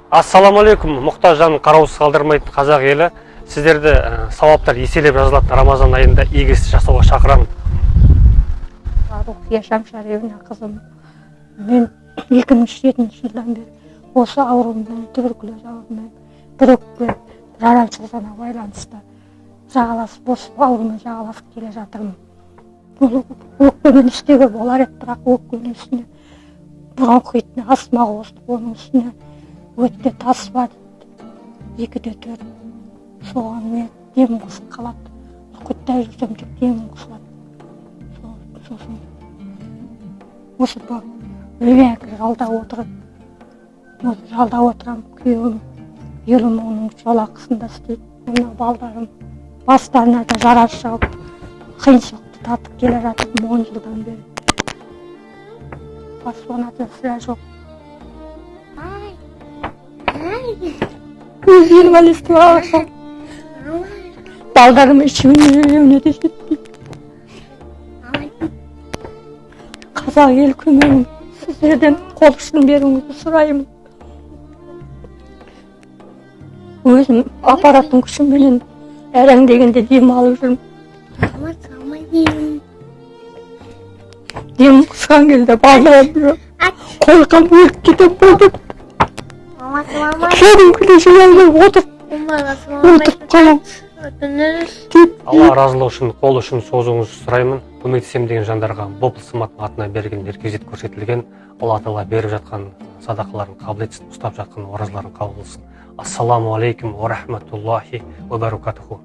Ассаламалейкум, мұқтаж жанын қараусыз қалдырмайтын қазақ елі. Сіздерді сауаптар еселеп жазылатын Рамазан айында игі істі жасауға шақырамын. Руқия Шамшариевна қызым, мен 2007 жылдан бері осы аурумен, туберкулез аурумен, бір өкпе жарамсыздығына байланысты жағаласып, осы аурумен жағаласып келе жатырмын. Бұл өкпемен істеуге болар еді, бірақ өкпенің үстіне бронхитіне астма қосты, оның үстіне өтте тас бар, 2-4. Соған мен демім қысып қалады. Құттай жүрсем тек демім қысылады. Сосын осы бұл өлеңкі жалда отырып, жалда отырам, күйеуім 50 мыңның жолақысында істейді. Мына балдарым бастарына да жарас жауып, қиыншылықты тартып келе жатыр 10 жылдан бері. Баспанада сірә жоқ. Өз инвалидтің ағаша. Балдарым ішуіне де жетпейді. Қазақ ел көмегін сіздерден қол ұшын беруіңізді сұраймын. Өзім аппараттың күшіменен әрең дегенде дем алып жүрмін. Дем қысқан келді балдарым қойқан өліп кетіп болдым. Кәдім күлеші алып отырып қалам. Алла разылығы үшін қол ұшын созуыңызды сұраймын. Көмектесем деген жандарға Бопыл Сматтың атына берген реквизит көрсетілген. Алла Тағала беріп жатқан садақаларын қабыл етсін, ұстап жатқан оразаларын қабыл қылсын. Ассаламу алейкум ва рахматуллахи ва баракатуху.